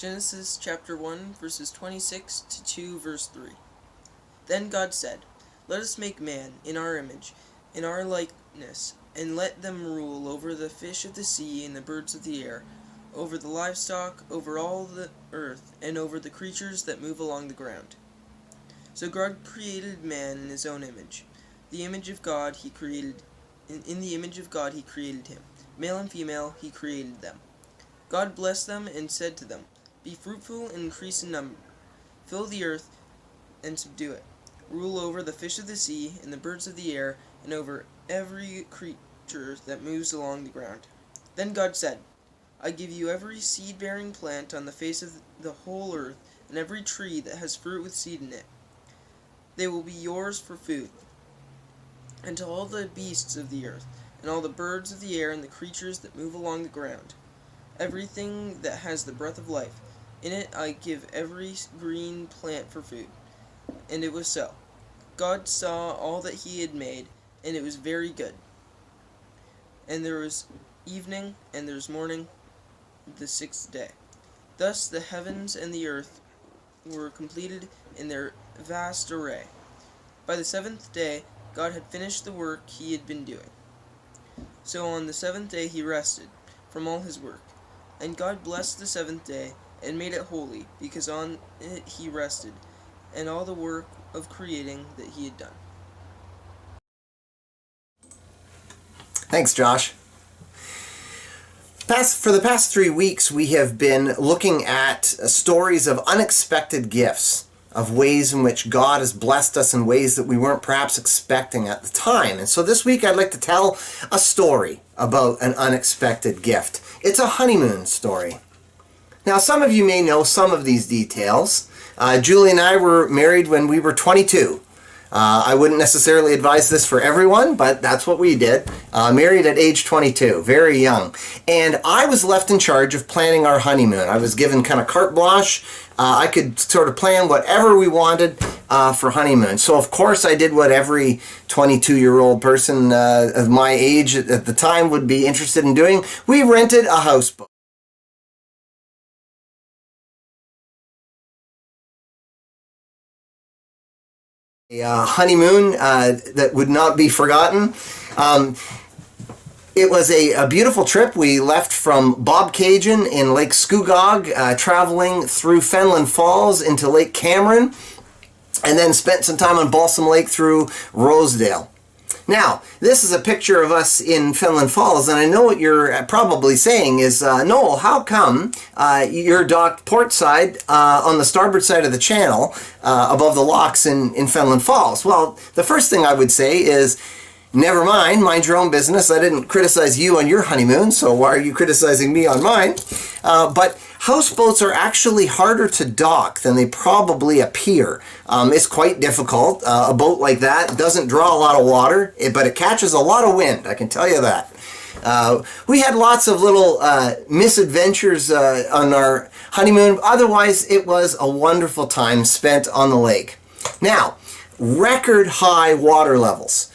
Genesis chapter 1, verses 26 to 2, verse 3. Then God said, "Let us make man in our image, in our likeness, and let them rule over the fish of the sea and the birds of the air, over the livestock, over all the earth, and over the creatures that move along the ground." So God created man in his own image. The image of God he created, in the image of God he created him. Male and female he created them. God blessed them and said to them, "Be fruitful and increase in number. Fill the earth and subdue it. Rule over the fish of the sea and the birds of the air, and over every creature that moves along the ground." Then God said, "I give you every seed-bearing plant on the face of the whole earth, and every tree that has fruit with seed in it. They will be yours for food. And to all the beasts of the earth, and all the birds of the air, and the creatures that move along the ground, everything that has the breath of life, in it I give every green plant for food." And it was so. God saw all that he had made, and it was very good. And there was evening, and there was morning, the sixth day. Thus the heavens and the earth were completed in their vast array. By the seventh day God had finished the work he had been doing. So on the seventh day he rested from all his work. And God blessed the seventh day and made it holy, because on it he rested, and all the work of creating that he had done. Thanks, Josh. For the past 3 weeks, we have been looking at stories of unexpected gifts, of ways in which God has blessed us in ways that we weren't perhaps expecting at the time. And so this week I'd like to tell a story about an unexpected gift. It's a honeymoon story. Now, some of you may know some of these details. Julie and I were married when we were 22. I wouldn't necessarily advise this for everyone, but that's what we did. Married at age 22, very young. And I was left in charge of planning our honeymoon. I was given kind of carte blanche. I could sort of plan whatever we wanted for honeymoon. So, of course, I did what every 22-year-old person of my age at the time would be interested in doing. We rented a houseboat. A honeymoon that would not be forgotten. It was a beautiful trip. We left from Bobcaygeon in Lake Scugog, traveling through Fenelon Falls into Lake Cameron, and then spent some time on Balsam Lake through Rosedale. Now, this is a picture of us in Fenelon Falls, and I know what you're probably saying is, Noel, how come you're docked port side on the starboard side of the channel above the locks in Fenelon Falls? Well, the first thing I would say is, never mind your own business. I didn't criticize you on your honeymoon, so why are you criticizing me on mine? But houseboats are actually harder to dock than they probably appear. It's quite difficult. A boat like that doesn't draw a lot of water, but it catches a lot of wind, I can tell you that. We had lots of little misadventures on our honeymoon. Otherwise, it was a wonderful time spent on the lake. Now, record high water levels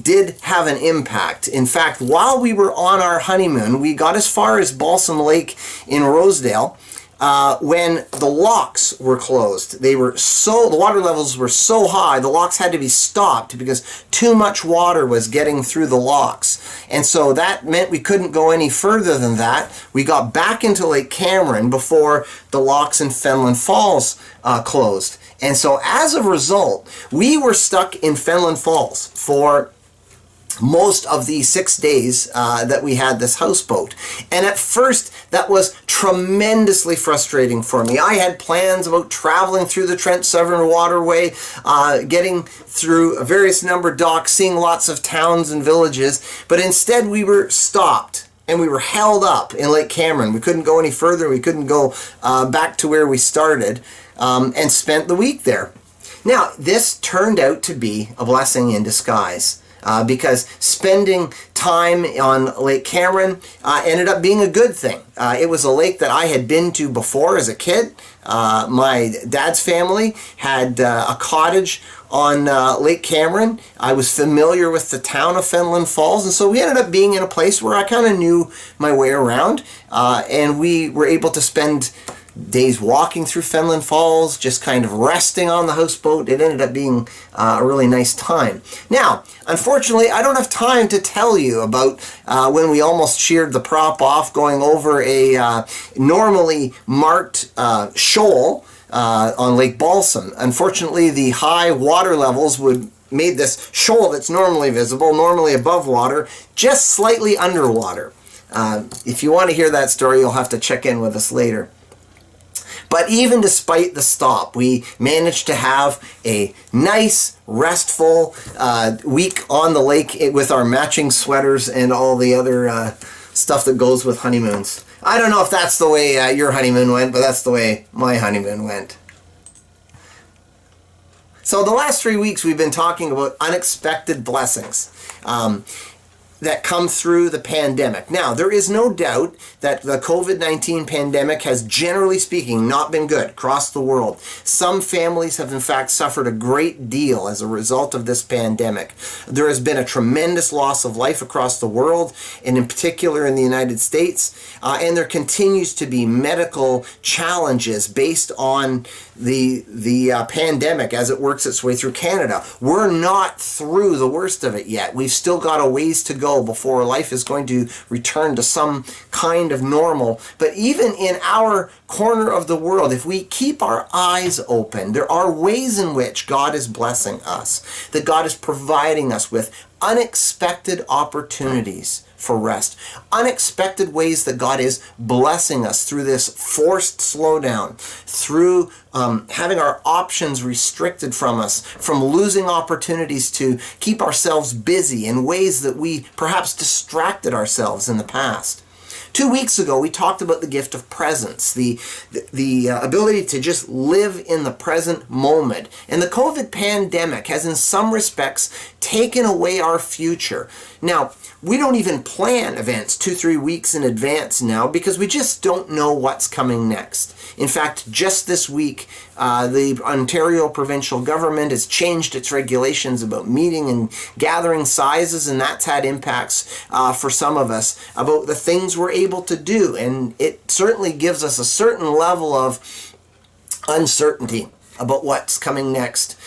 did have an impact. In fact, while we were on our honeymoon, we got as far as Balsam Lake in Rosedale when the locks were closed. The water levels were so high, the locks had to be stopped because too much water was getting through the locks. And so that meant we couldn't go any further than that. We got back into Lake Cameron before the locks in Fenelon Falls closed. And so as a result, we were stuck in Fenelon Falls for most of the 6 days that we had this houseboat. And at first, that was tremendously frustrating for me. I had plans about traveling through the Trent Severn Waterway, getting through a various number of docks, seeing lots of towns and villages, but instead we were stopped. And we were held up in Lake Cameron. We couldn't go any further. We couldn't go back to where we started, and spent the week there. Now, this turned out to be a blessing in disguise. Because spending time on Lake Cameron ended up being a good thing. It was a lake that I had been to before as a kid. My dad's family had a cottage on Lake Cameron. I was familiar with the town of Fenelon Falls, and so we ended up being in a place where I kind of knew my way around, and we were able to spend days walking through Fenland Falls, just kind of resting on the houseboat. It ended up being a really nice time. Now, unfortunately, I don't have time to tell you about when we almost sheared the prop off going over a normally marked shoal on Lake Balsam. Unfortunately, the high water levels made this shoal that's normally visible, normally above water, just slightly underwater. If you want to hear that story, you'll have to check in with us later. But even despite the stop, we managed to have a nice, restful week on the lake with our matching sweaters and all the other stuff that goes with honeymoons. I don't know if that's the way your honeymoon went, but that's the way my honeymoon went. So the last 3 weeks we've been talking about unexpected blessings that come through the pandemic. Now, there is no doubt that the COVID-19 pandemic has, generally speaking, not been good across the world. Some families have, in fact, suffered a great deal as a result of this pandemic. There has been a tremendous loss of life across the world, and in particular in the United States, and there continues to be medical challenges based on the pandemic as it works its way through Canada. We're not through the worst of it yet. We've still got a ways to go before life is going to return to some kind of normal. But even in our corner of the world, if we keep our eyes open, there are ways in which God is blessing us, that God is providing us with unexpected opportunities for rest, unexpected ways that God is blessing us through this forced slowdown, through having our options restricted from us, from losing opportunities to keep ourselves busy in ways that we perhaps distracted ourselves in the past. 2 weeks ago, we talked about the gift of presence, the ability to just live in the present moment. And the COVID pandemic has, in some respects, taken away our future. Now, we don't even plan events 2-3 weeks in advance now because we just don't know what's coming next. In fact, just this week, the Ontario provincial government has changed its regulations about meeting and gathering sizes, and that's had impacts for some of us about the things we're able to do. And it certainly gives us a certain level of uncertainty about what's coming next.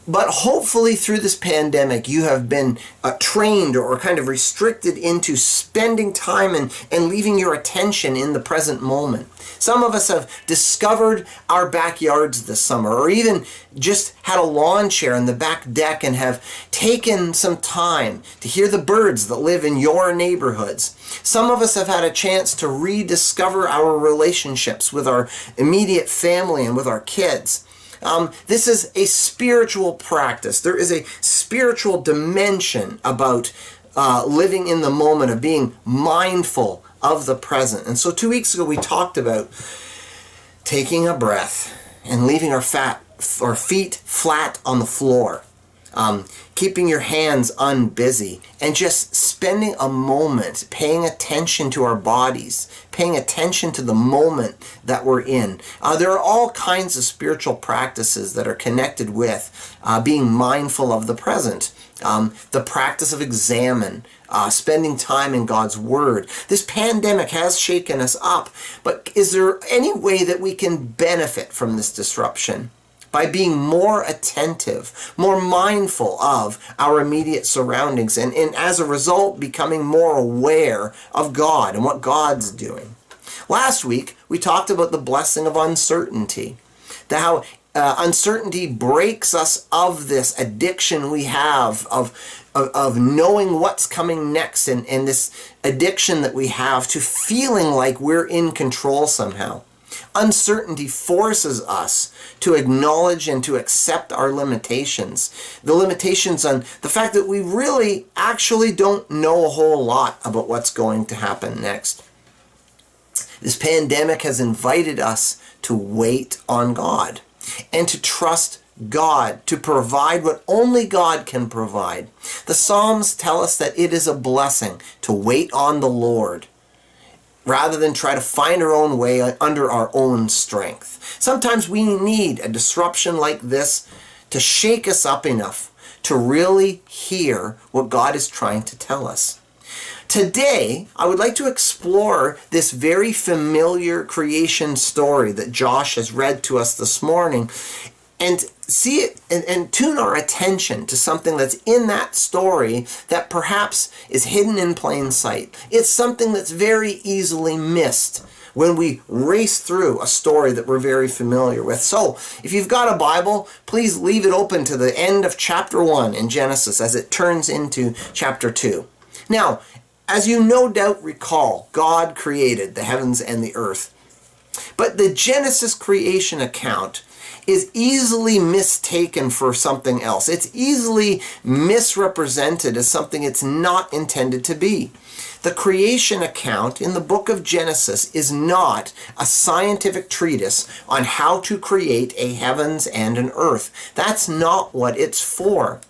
But hopefully through this pandemic, you have been trained or kind of restricted into spending time and leaving your attention in the present moment. Some of us have discovered our backyards this summer, or even just had a lawn chair in the back deck and have taken some time to hear the birds that live in your neighborhoods. Some of us have had a chance to rediscover our relationships with our immediate family and with our kids. This is a spiritual practice. There is a spiritual dimension about living in the moment, of being mindful of the present. And so 2 weeks ago we talked about taking a breath and leaving our feet flat on the floor, keeping your hands unbusy, and just spending a moment paying attention to our bodies, paying attention to the moment that we're in. There are all kinds of spiritual practices that are connected with being mindful of the present. The practice of examine, spending time in God's Word. This pandemic has shaken us up, but is there any way that we can benefit from this disruption? By being more attentive, more mindful of our immediate surroundings, and as a result, becoming more aware of God and what God's doing. Last week, we talked about the blessing of uncertainty, how uncertainty breaks us of this addiction we have of knowing what's coming next, and this addiction that we have to feeling like we're in control somehow. Uncertainty forces us to acknowledge and to accept our limitations. The limitations on the fact that we really actually don't know a whole lot about what's going to happen next. This pandemic has invited us to wait on God and to trust God to provide what only God can provide. The Psalms tell us that it is a blessing to wait on the Lord, rather than try to find our own way under our own strength. Sometimes we need a disruption like this to shake us up enough to really hear what God is trying to tell us. Today, I would like to explore this very familiar creation story that Josh has read to us this morning and see it and tune our attention to something that's in that story that perhaps is hidden in plain sight. It's something that's very easily missed when we race through a story that we're very familiar with. So, if you've got a Bible, please leave it open to the end of chapter 1 in Genesis as it turns into chapter 2. Now, as you no doubt recall, God created the heavens and the earth. But the Genesis creation account is easily mistaken for something else. It's easily misrepresented as something it's not intended to be. The creation account in the book of Genesis is not a scientific treatise on how to create a heavens and an earth. That's not what it's for.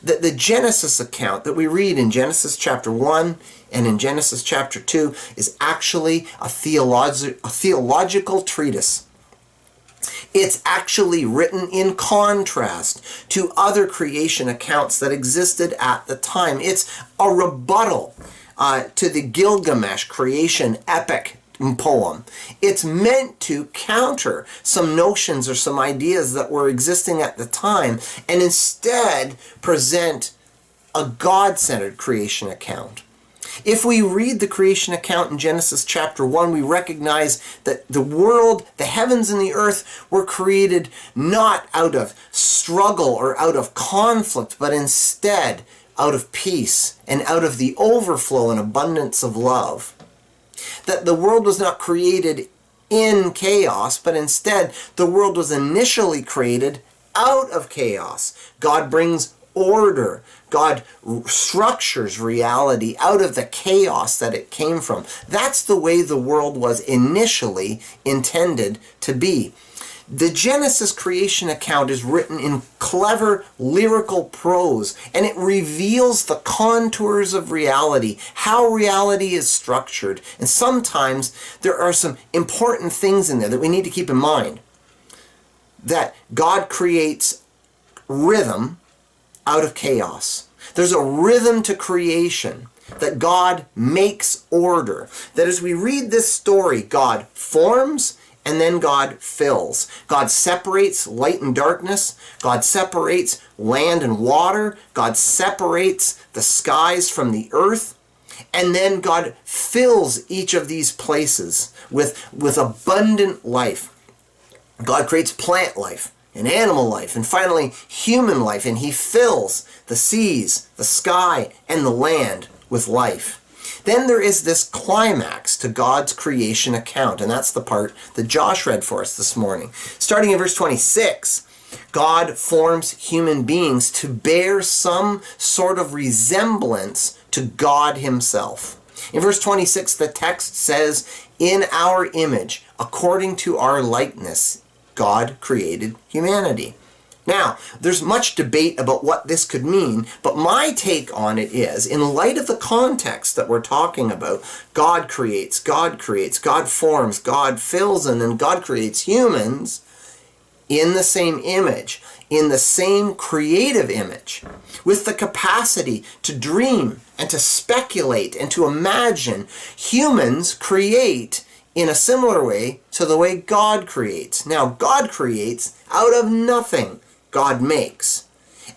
The Genesis account that we read in Genesis chapter 1 and in Genesis chapter 2 is actually a theological treatise. It's actually written in contrast to other creation accounts that existed at the time. It's a rebuttal to the Gilgamesh creation epic poem. It's meant to counter some notions or some ideas that were existing at the time and instead present a God-centered creation account. If we read the creation account in Genesis chapter 1, we recognize that the world, the heavens and the earth were created not out of struggle or out of conflict, but instead out of peace and out of the overflow and abundance of love. That the world was not created in chaos, but instead the world was initially created out of chaos. God brings order. God structures reality out of the chaos that it came from. That's the way the world was initially intended to be. The Genesis creation account is written in clever lyrical prose, and it reveals the contours of reality, how reality is structured. And sometimes there are some important things in there that we need to keep in mind. That God creates rhythm out of chaos. There's a rhythm to creation, that God makes order. That as we read this story, God forms and then God fills. God separates light and darkness. God separates land and water. God separates the skies from the earth. And then God fills each of these places with abundant life. God creates plant life and animal life and finally human life. And he fills the seas, the sky, and the land with life. Then there is this climax to God's creation account, and that's the part that Josh read for us this morning. Starting in verse 26, God forms human beings to bear some sort of resemblance to God himself. In verse 26, the text says, "In our image, according to our likeness, God created humanity." Now, there's much debate about what this could mean, but my take on it is, in light of the context that we're talking about, God creates, God forms, God fills, and then God creates humans in the same image, in the same creative image, with the capacity to dream and to speculate and to imagine. Humans create in a similar way to the way God creates. Now, God creates out of nothing. God makes.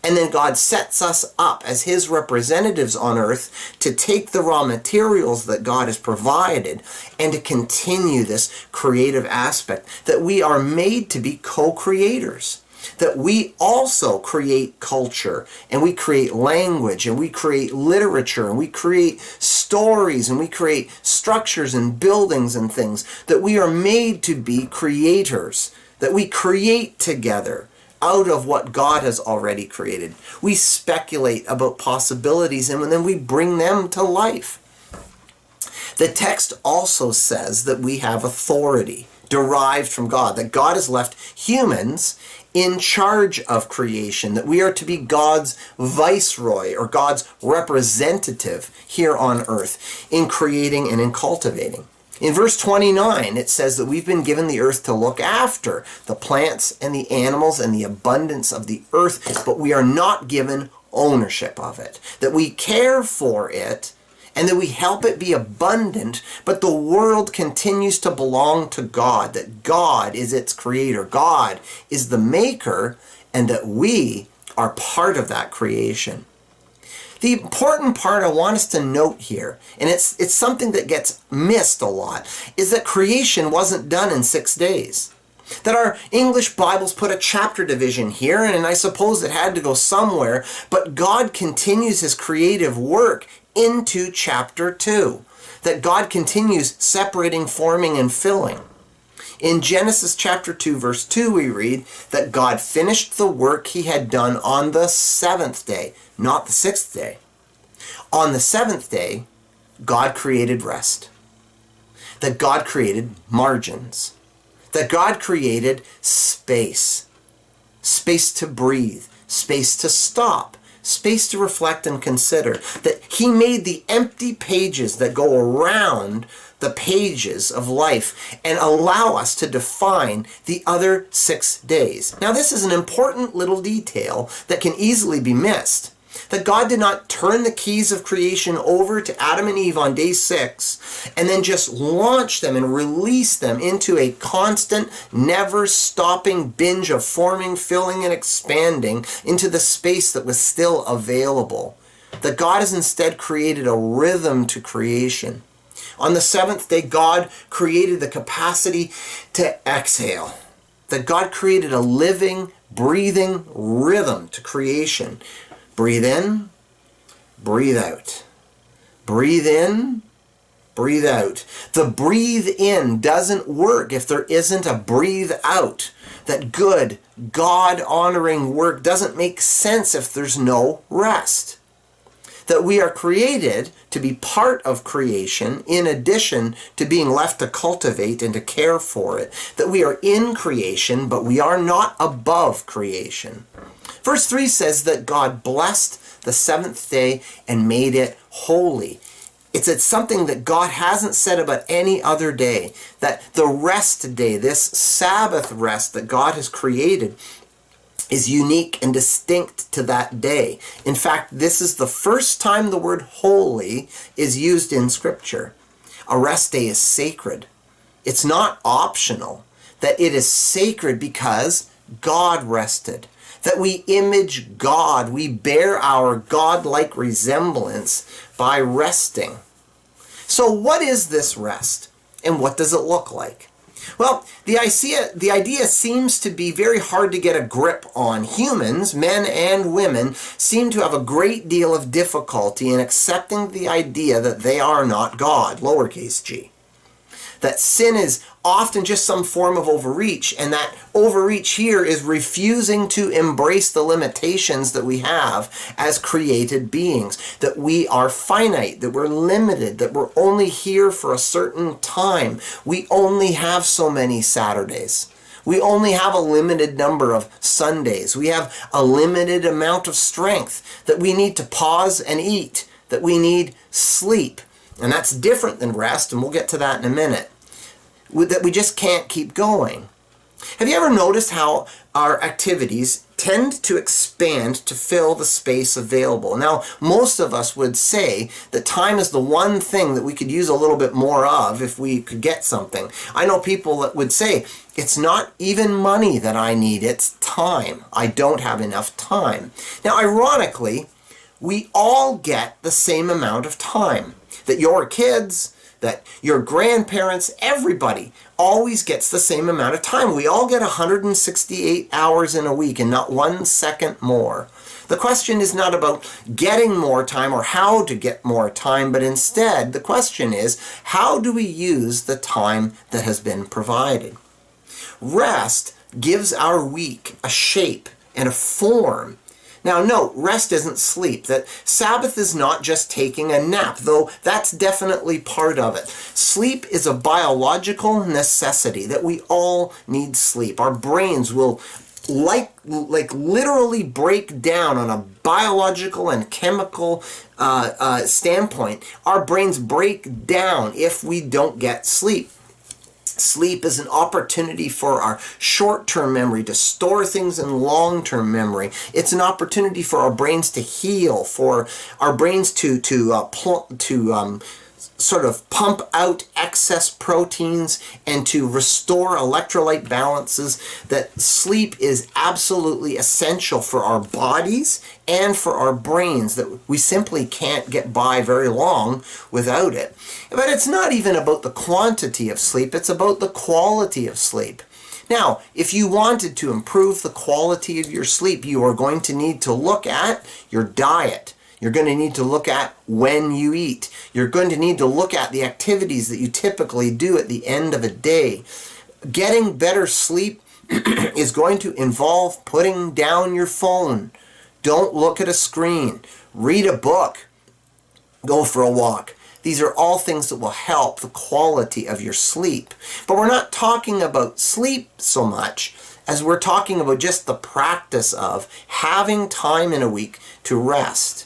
And then God sets us up as his representatives on earth to take the raw materials that God has provided and to continue this creative aspect, that we are made to be co-creators, that we also create culture and we create language and we create literature and we create stories and we create structures and buildings and things, that we are made to be creators, that we create together out of what God has already created. We speculate about possibilities and then we bring them to life. The text also says that we have authority derived from God, that God has left humans in charge of creation, that we are to be God's viceroy or God's representative here on earth in creating and in cultivating. In verse 29, it says that we've been given the earth to look after the plants and the animals and the abundance of the earth, but we are not given ownership of it. That we care for it and that we help it be abundant, but the world continues to belong to God, that God is its creator, God is the maker, and that we are part of that creation. The important part I want us to note here, and it's something that gets missed a lot, is that creation wasn't done in 6 days. That our English Bibles put a chapter division here, and I suppose it had to go somewhere, but God continues his creative work into chapter 2. That God continues separating, forming, and filling. In Genesis chapter 2, verse 2, we read that God finished the work he had done on the 7th day, not the 6th day. On the 7th day, God created rest. That God created margins. That God created space. Space to breathe. Space to stop. Space to reflect and consider. That he made the empty pages that go around the pages of life and allow us to define the other 6 days. Now, this is an important little detail that can easily be missed. That God did not turn the keys of creation over to Adam and Eve on day 6 and then just launch them and release them into a constant, never-stopping binge of forming, filling, and expanding into the space that was still available. That God has instead created a rhythm to creation. On the 7th day, God created the capacity to exhale. That God created a living, breathing rhythm to creation. Breathe in, breathe out. Breathe in, breathe out. The breathe in doesn't work if there isn't a breathe out. That good, God-honoring work doesn't make sense if there's no rest. That we are created to be part of creation in addition to being left to cultivate and to care for it. That we are in creation, but we are not above creation. Verse 3 says that God blessed the 7th day and made it holy. It's something that God hasn't said about any other day. That the rest day, this Sabbath rest that God has created, is unique and distinct to that day. In fact, this is the first time the word holy is used in Scripture. A rest day is sacred. It's not optional. That it is sacred because God rested. That we image God. We bear our God-like resemblance by resting. So what is this rest? And what does it look like? Well, the idea seems to be very hard to get a grip on. Humans, men and women, seem to have a great deal of difficulty in accepting the idea that they are not God, lowercase g. That sin is often just some form of overreach, and that overreach here is refusing to embrace the limitations that we have as created beings. That we are finite, that we're limited, that we're only here for a certain time. We only have so many Saturdays. We only have a limited number of Sundays. We have a limited amount of strength, that we need to pause and eat, that we need sleep. And that's different than rest, and we'll get to that in a minute. That we just can't keep going. Have you ever noticed how our activities tend to expand to fill the space available? Now, most of us would say that time is the one thing that we could use a little bit more of if we could get something. I know people that would say, it's not even money that I need, it's time. I don't have enough time. Now, ironically, we all get the same amount of time. That your kids, that your grandparents, everybody always gets the same amount of time. We all get 168 hours in a week and not 1 second more. The question is not about getting more time or how to get more time, but instead the question is, how do we use the time that has been provided? Rest gives our week a shape and a form. Now note, rest isn't sleep. That Sabbath is not just taking a nap, though that's definitely part of it. Sleep is a biological necessity, that we all need sleep. Our brains will like literally break down on a biological and chemical standpoint. Our brains break down if we don't get sleep. Sleep is an opportunity for our short-term memory to store things in long-term memory. It's an opportunity for our brains to heal, for our brains to sort of pump out excess proteins and to restore electrolyte balances. That sleep is absolutely essential for our bodies and for our brains, that we simply can't get by very long without it. But it's not even about the quantity of sleep, it's about the quality of sleep. Now, if you wanted to improve the quality of your sleep, you are going to need to look at your diet. You're going to need to look at when you eat. You're going to need to look at the activities that you typically do at the end of a day. Getting better sleep is going to involve putting down your phone. Don't look at a screen. Read a book. Go for a walk. These are all things that will help the quality of your sleep. But we're not talking about sleep so much as we're talking about just the practice of having time in a week to rest.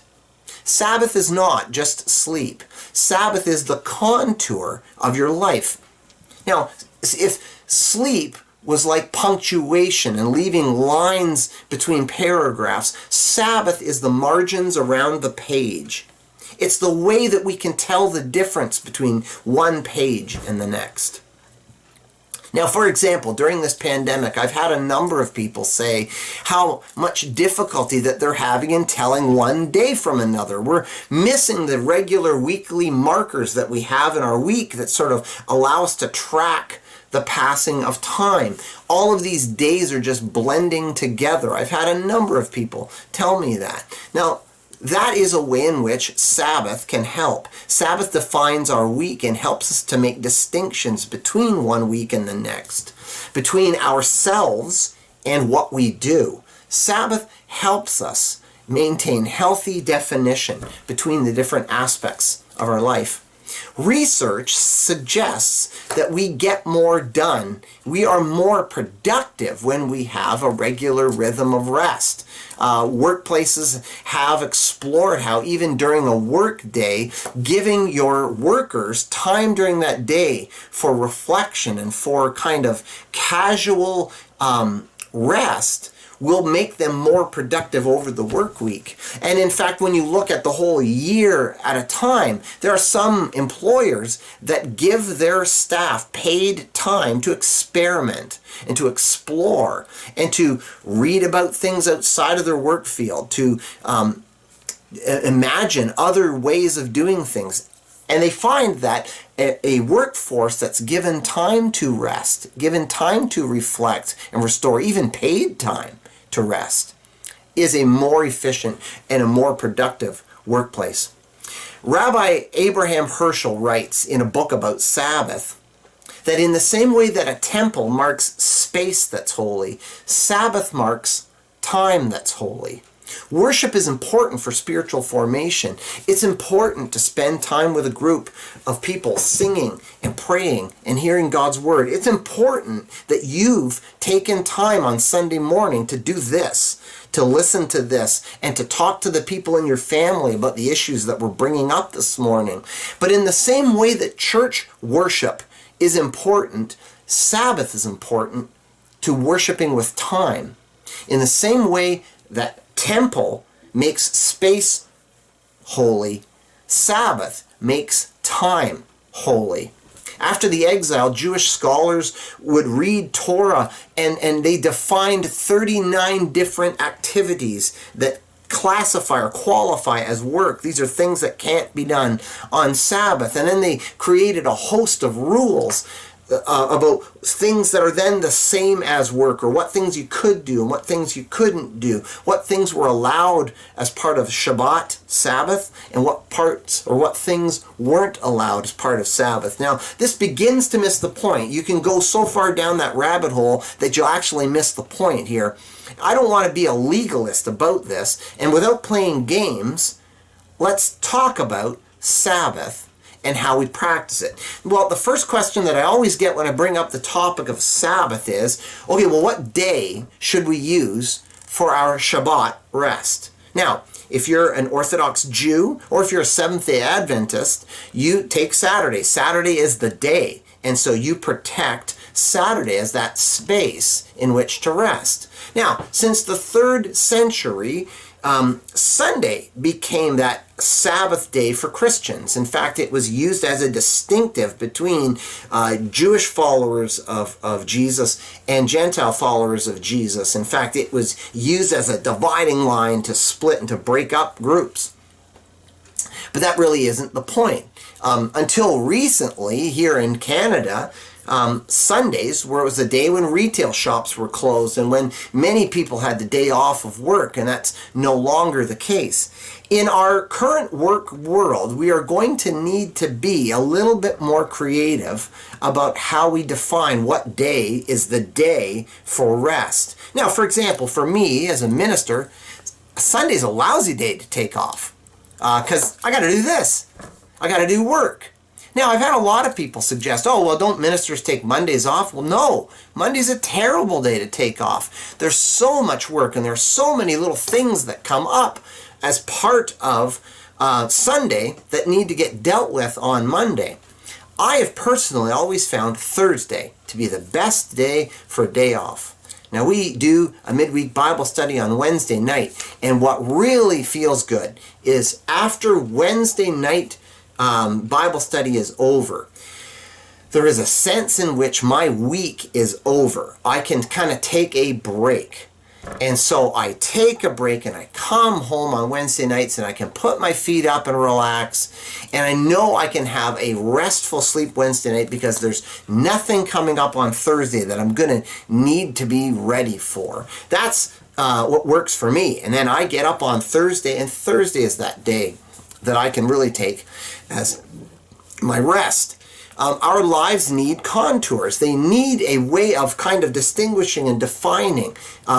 Sabbath is not just sleep. Sabbath is the contour of your life. Now, if sleep was like punctuation and leaving lines between paragraphs, Sabbath is the margins around the page. It's the way that we can tell the difference between one page and the next. Now, for example, during this pandemic, I've had a number of people say how much difficulty that they're having in telling one day from another. We're missing the regular weekly markers that we have in our week that sort of allow us to track the passing of time. All of these days are just blending together. I've had a number of people tell me that. Now, that is a way in which Sabbath can help. Sabbath defines our week and helps us to make distinctions between one week and the next, between ourselves and what we do. Sabbath helps us maintain healthy definition between the different aspects of our life. Research suggests that we get more done. We are more productive when we have a regular rhythm of rest. Workplaces have explored how even during a work day, giving your workers time during that day for reflection and for kind of casual rest will make them more productive over the work week. And in fact, when you look at the whole year at a time, there are some employers that give their staff paid time to experiment and to explore and to read about things outside of their work field, to imagine other ways of doing things. And they find that a workforce that's given time to rest, given time to reflect and restore, even paid time to rest, is a more efficient and a more productive workplace. Rabbi Abraham Herschel writes in a book about Sabbath that in the same way that a temple marks space that's holy, Sabbath marks time that's holy. Worship is important for spiritual formation. It's important to spend time with a group of people singing and praying and hearing God's word. It's important that you've taken time on Sunday morning to do this, to listen to this, and to talk to the people in your family about the issues that we're bringing up this morning. But in the same way that church worship is important, Sabbath is important to worshiping with time. In the same way that temple makes space holy, Sabbath makes time holy. After the exile, Jewish scholars would read Torah and they defined 39 different activities that classify or qualify as work. These are things that can't be done on Sabbath. And then they created a host of rules about things that are then the same as work, or what things you could do and what things you couldn't do, what things were allowed as part of Shabbat, Sabbath, and what parts or what things weren't allowed as part of Sabbath. Now, this begins to miss the point. You can go so far down that rabbit hole that you'll actually miss the point here. I don't want to be a legalist about this, and without playing games, let's talk about Sabbath and how we practice it. Well, the first question that I always get when I bring up the topic of Sabbath is, okay, well, what day should we use for our Shabbat rest? Now, if you're an Orthodox Jew or if you're a Seventh-day Adventist, you take Saturday. Saturday is the day. And so you protect Saturday as that space in which to rest. Now, since the 3rd century, Sunday became that Sabbath day for Christians. In fact, it was used as a distinctive between Jewish followers of Jesus and Gentile followers of Jesus. In fact, it was used as a dividing line to split and to break up groups. But that really isn't the point. Until recently, here in Canada, Sundays, where it was a day when retail shops were closed and when many people had the day off of work, and that's no longer the case. In our current work world, we are going to need to be a little bit more creative about how we define what day is the day for rest. Now, for example, for me as a minister, Sunday's a lousy day to take off because I got to do this. I got to do work. Now, I've had a lot of people suggest, oh, well, don't ministers take Mondays off? Well, no. Monday's a terrible day to take off. There's so much work and there's so many little things that come up as part of Sunday that need to get dealt with on Monday. I have personally always found Thursday to be the best day for a day off. Now, we do a midweek Bible study on Wednesday night, and what really feels good is after Wednesday night Bible study is over, there is a sense in which my week is over. I can kind of take a break. And so I take a break and I come home on Wednesday nights and I can put my feet up and relax. And I know I can have a restful sleep Wednesday night because there's nothing coming up on Thursday that I'm going to need to be ready for. That's what works for me. And then I get up on Thursday, and Thursday is that day that I can really take as my rest. Our lives need contours. They need a way of kind of distinguishing and defining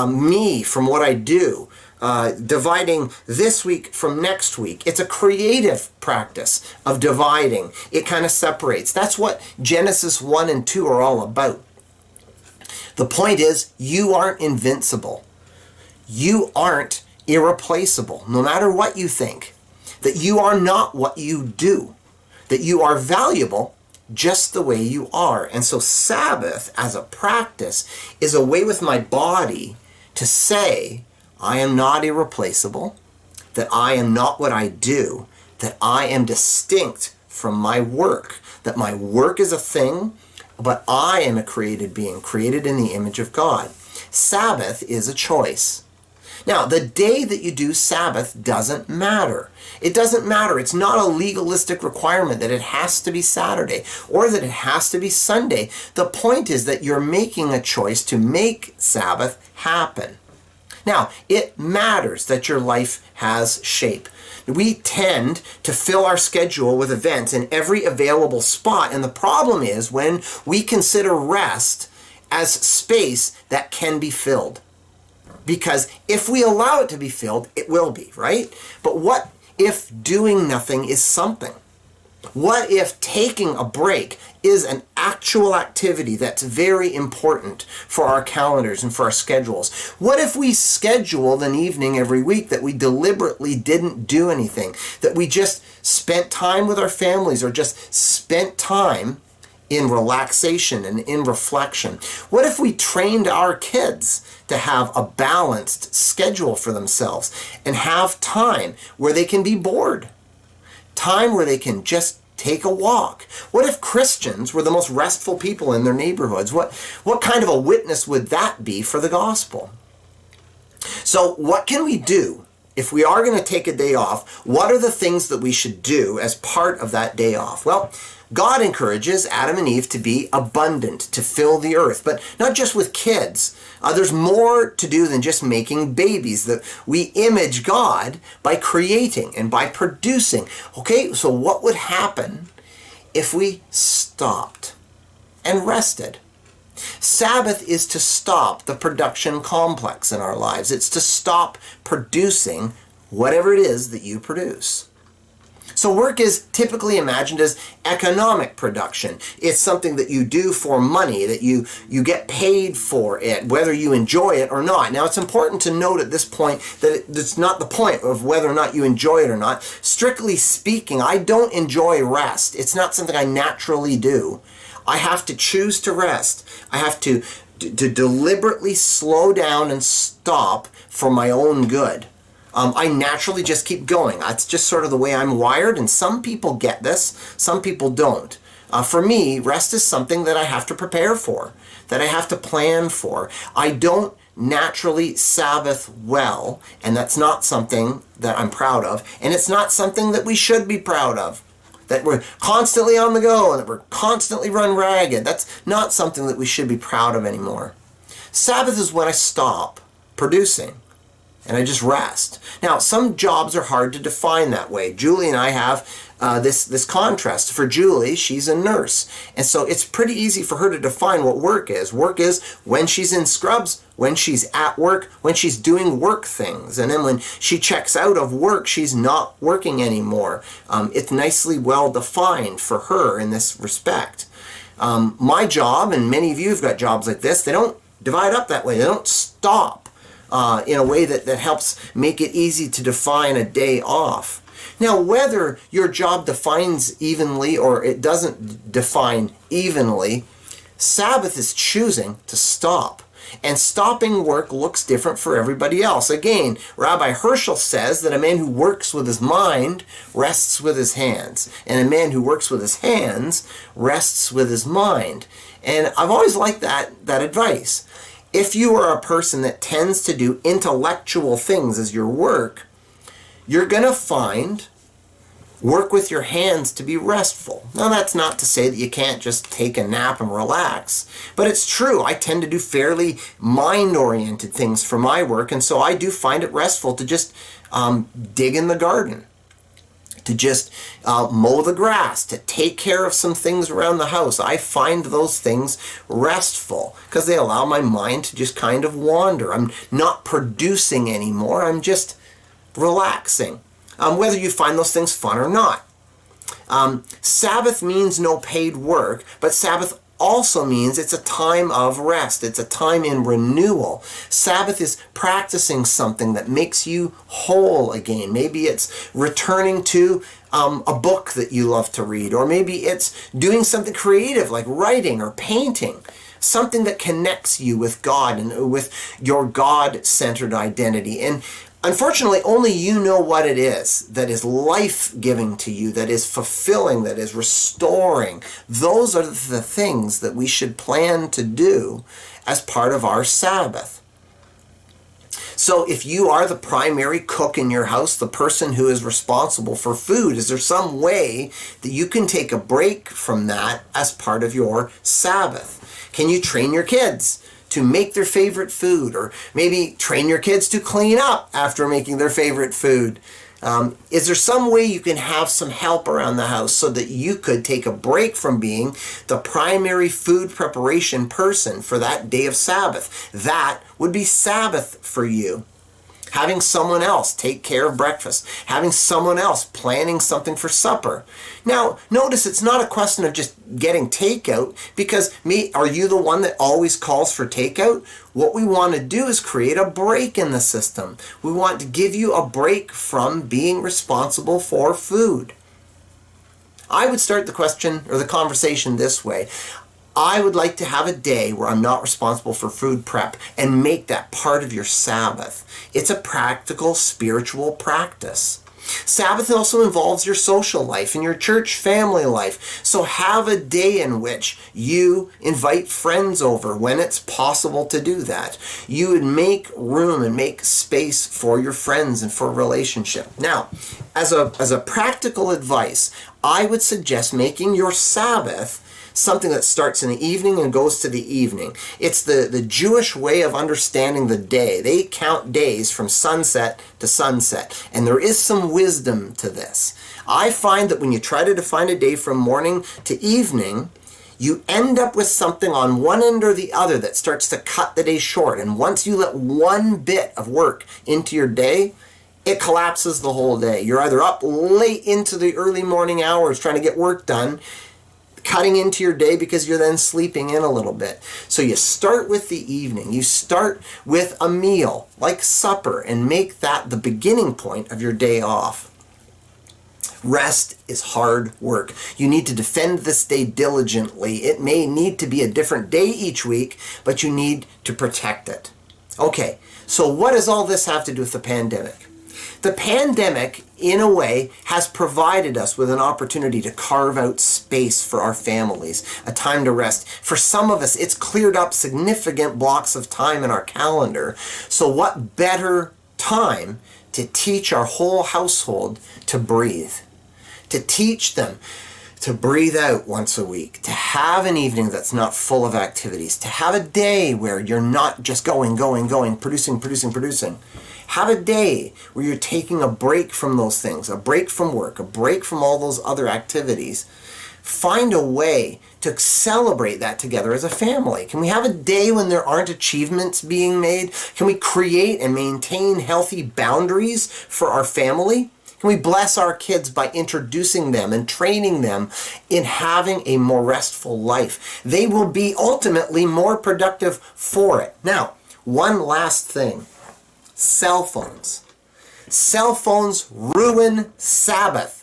me from what I do, dividing this week from next week. It's a creative practice of dividing. It kind of separates. That's what Genesis 1 and 2 are all about. The point is, you aren't invincible. You aren't irreplaceable, no matter what you think. That you are not what you do. That you are valuable just the way you are. And so Sabbath as a practice is a way with my body to say, I am not irreplaceable, that I am not what I do, that I am distinct from my work, that my work is a thing, but I am a created being, created in the image of God. Sabbath is a choice. Now, the day that you do Sabbath doesn't matter. It doesn't matter. It's not a legalistic requirement that it has to be Saturday or that it has to be Sunday. The point is that you're making a choice to make Sabbath happen. Now, it matters that your life has shape. We tend to fill our schedule with events in every available spot, and the problem is when we consider rest as space that can be filled. Because if we allow it to be filled, it will be, right? But what if doing nothing is something? What if taking a break is an actual activity that's very important for our calendars and for our schedules? What if we scheduled an evening every week that we deliberately didn't do anything, that we just spent time with our families or just spent time in relaxation and in reflection? What if we trained our kids to have a balanced schedule for themselves and have time where they can be bored? Time where they can just take a walk? What if Christians were the most restful people in their neighborhoods? What kind of a witness would that be for the gospel? So what can we do if we are going to take a day off? What are the things that we should do as part of that day off? Well, God encourages Adam and Eve to be abundant, to fill the earth, but not just with kids. There's more to do than just making babies. That we image God by creating and by producing. Okay, so what would happen if we stopped and rested? Sabbath is to stop the production complex in our lives. It's to stop producing whatever it is that you produce. So work is typically imagined as economic production. It's something that you do for money, that you get paid for it, whether you enjoy it or not. Now, it's important to note at this point that it's not the point of whether or not you enjoy it or not. Strictly speaking, I don't enjoy rest. It's not something I naturally do. I have to choose to rest. I have to deliberately slow down and stop for my own good. I naturally just keep going. That's just sort of the way I'm wired, and some people get this, some people don't. For me, rest is something that I have to prepare for, that I have to plan for. I don't naturally Sabbath well, and that's not something that I'm proud of, and it's not something that we should be proud of. That we're constantly on the go and that we're constantly run ragged. That's not something that we should be proud of anymore. Sabbath is when I stop producing and I just rest. Now, some jobs are hard to define that way. Julie and I have this contrast. For Julie, she's a nurse. And so it's pretty easy for her to define what work is. Work is when she's in scrubs, when she's at work, when she's doing work things. And then when she checks out of work, she's not working anymore. It's nicely well defined for her in this respect. My job, and many of you have got jobs like this, they don't divide up that way. They don't stop in a way that helps make it easy to define a day off. Now, whether your job defines evenly or it doesn't define evenly, Sabbath is choosing to stop. And stopping work looks different for everybody else. Again, Rabbi Herschel says that a man who works with his mind rests with his hands, and a man who works with his hands rests with his mind. And I've always liked that advice. If you are a person that tends to do intellectual things as your work, you're going to find work with your hands to be restful. Now, that's not to say that you can't just take a nap and relax, but it's true. I tend to do fairly mind-oriented things for my work, and so I do find it restful to just dig in the garden, to just mow the grass, to take care of some things around the house. I find those things restful because they allow my mind to just kind of wander. I'm not producing anymore. I'm just relaxing. Whether you find those things fun or not. Sabbath means no paid work, but Sabbath also means it's a time of rest. It's a time in renewal. Sabbath is practicing something that makes you whole again. Maybe it's returning to a book that you love to read, or maybe it's doing something creative like writing or painting. Something that connects you with God and with your God-centered identity. And unfortunately, only you know what it is that is life-giving to you, that is fulfilling, that is restoring. Those are the things that we should plan to do as part of our Sabbath. So if you are the primary cook in your house, the person who is responsible for food, is there some way that you can take a break from that as part of your Sabbath? Can you train your kids to make their favorite food, or maybe train your kids to clean up after making their favorite food? Is there some way you can have some help around the house so that you could take a break from being the primary food preparation person for that day of Sabbath? That would be Sabbath for you. Having someone else take care of breakfast, having someone else planning something for supper. Now, notice it's not a question of just getting takeout, because are you the one that always calls for takeout? What we want to do is create a break in the system. We want to give you a break from being responsible for food. I would start the question or the conversation this way. I would like to have a day where I'm not responsible for food prep, and make that part of your Sabbath. It's a practical, spiritual practice. Sabbath also involves your social life and your church family life. So have a day in which you invite friends over when it's possible to do that. You would make room and make space for your friends and for a relationship. Now, as a practical advice, I would suggest making your Sabbath something that starts in the evening and goes to the evening. It's the Jewish way of understanding the day. They count days from sunset to sunset, and there is some wisdom to this. I find that when you try to define a day from morning to evening, you end up with something on one end or the other that starts to cut the day short. And once you let one bit of work into your day, it collapses the whole day. You're either up late into the early morning hours trying to get work done, cutting into your day because you're then sleeping in a little bit. So you start with the evening. You start with a meal like supper and make that the beginning point of your day off. Rest is hard work. You need to defend this day diligently. It may need to be a different day each week, but you need to protect it. Okay, so what does all this have to do with the pandemic? The pandemic, in a way, has provided us with an opportunity to carve out space for our families, a time to rest. For some of us, it's cleared up significant blocks of time in our calendar. So what better time to teach our whole household to breathe? To teach them to breathe out once a week, to have an evening that's not full of activities, to have a day where you're not just going, producing. Have a day where you're taking a break from those things, a break from work, a break from all those other activities. Find a way to celebrate that together as a family. Can we have a day when there aren't achievements being made? Can we create and maintain healthy boundaries for our family? Can we bless our kids by introducing them and training them in having a more restful life? They will be ultimately more productive for it. Now, one last thing. Cell phones. Cell phones ruin Sabbath.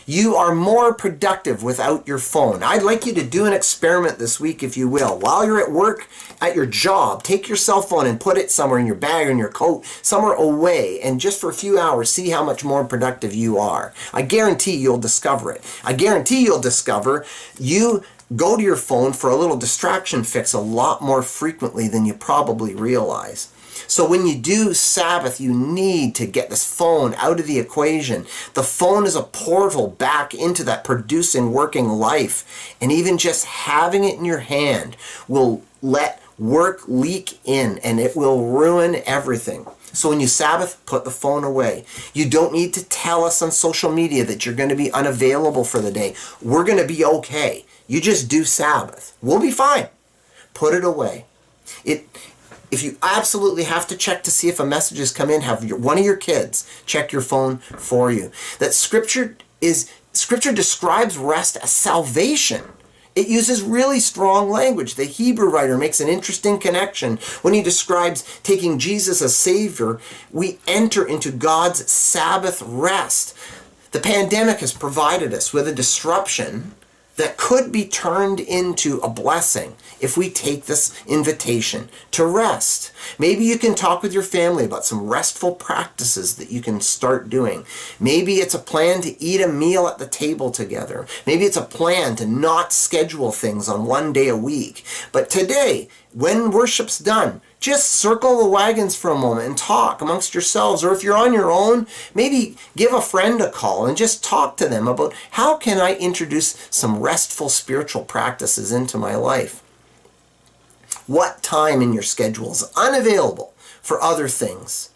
You are more productive without your phone. I'd like you to do an experiment this week, if you will. While you're at work, at your job, take your cell phone and put it somewhere in your bag or in your coat, somewhere away, and just for a few hours, see how much more productive you are. I guarantee you'll discover it. I guarantee you'll discover you go to your phone for a little distraction fix a lot more frequently than you probably realize. So when you do Sabbath, you need to get this phone out of the equation. The phone is a portal back into that producing, working life. And even just having it in your hand will let work leak in, and it will ruin everything. So when you Sabbath, put the phone away. You don't need to tell us on social media that you're going to be unavailable for the day. We're going to be okay. You just do Sabbath. We'll be fine. Put it away. If you absolutely have to check to see if a message has come in, have one of your kids check your phone for you. That Scripture describes rest as salvation. It uses really strong language. The Hebrew writer makes an interesting connection when he describes taking Jesus as Savior. We enter into God's Sabbath rest. The pandemic has provided us with a disruption that could be turned into a blessing if we take this invitation to rest. Maybe you can talk with your family about some restful practices that you can start doing. Maybe it's a plan to eat a meal at the table together. Maybe it's a plan to not schedule things on one day a week. But today, when worship's done, just circle the wagons for a moment and talk amongst yourselves. Or if you're on your own, maybe give a friend a call and just talk to them about how can I introduce some restful spiritual practices into my life. What time in your schedule is unavailable for other things?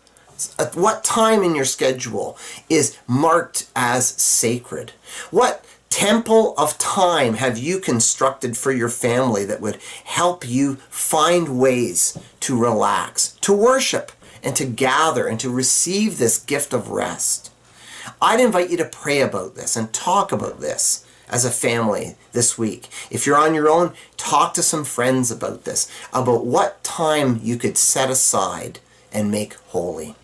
At what time in your schedule is marked as sacred? What temple of time have you constructed for your family that would help you find ways to relax, to worship, and to gather and to receive this gift of rest? I'd invite you to pray about this and talk about this as a family this week. If you're on your own, talk to some friends about this, about what time you could set aside and make holy.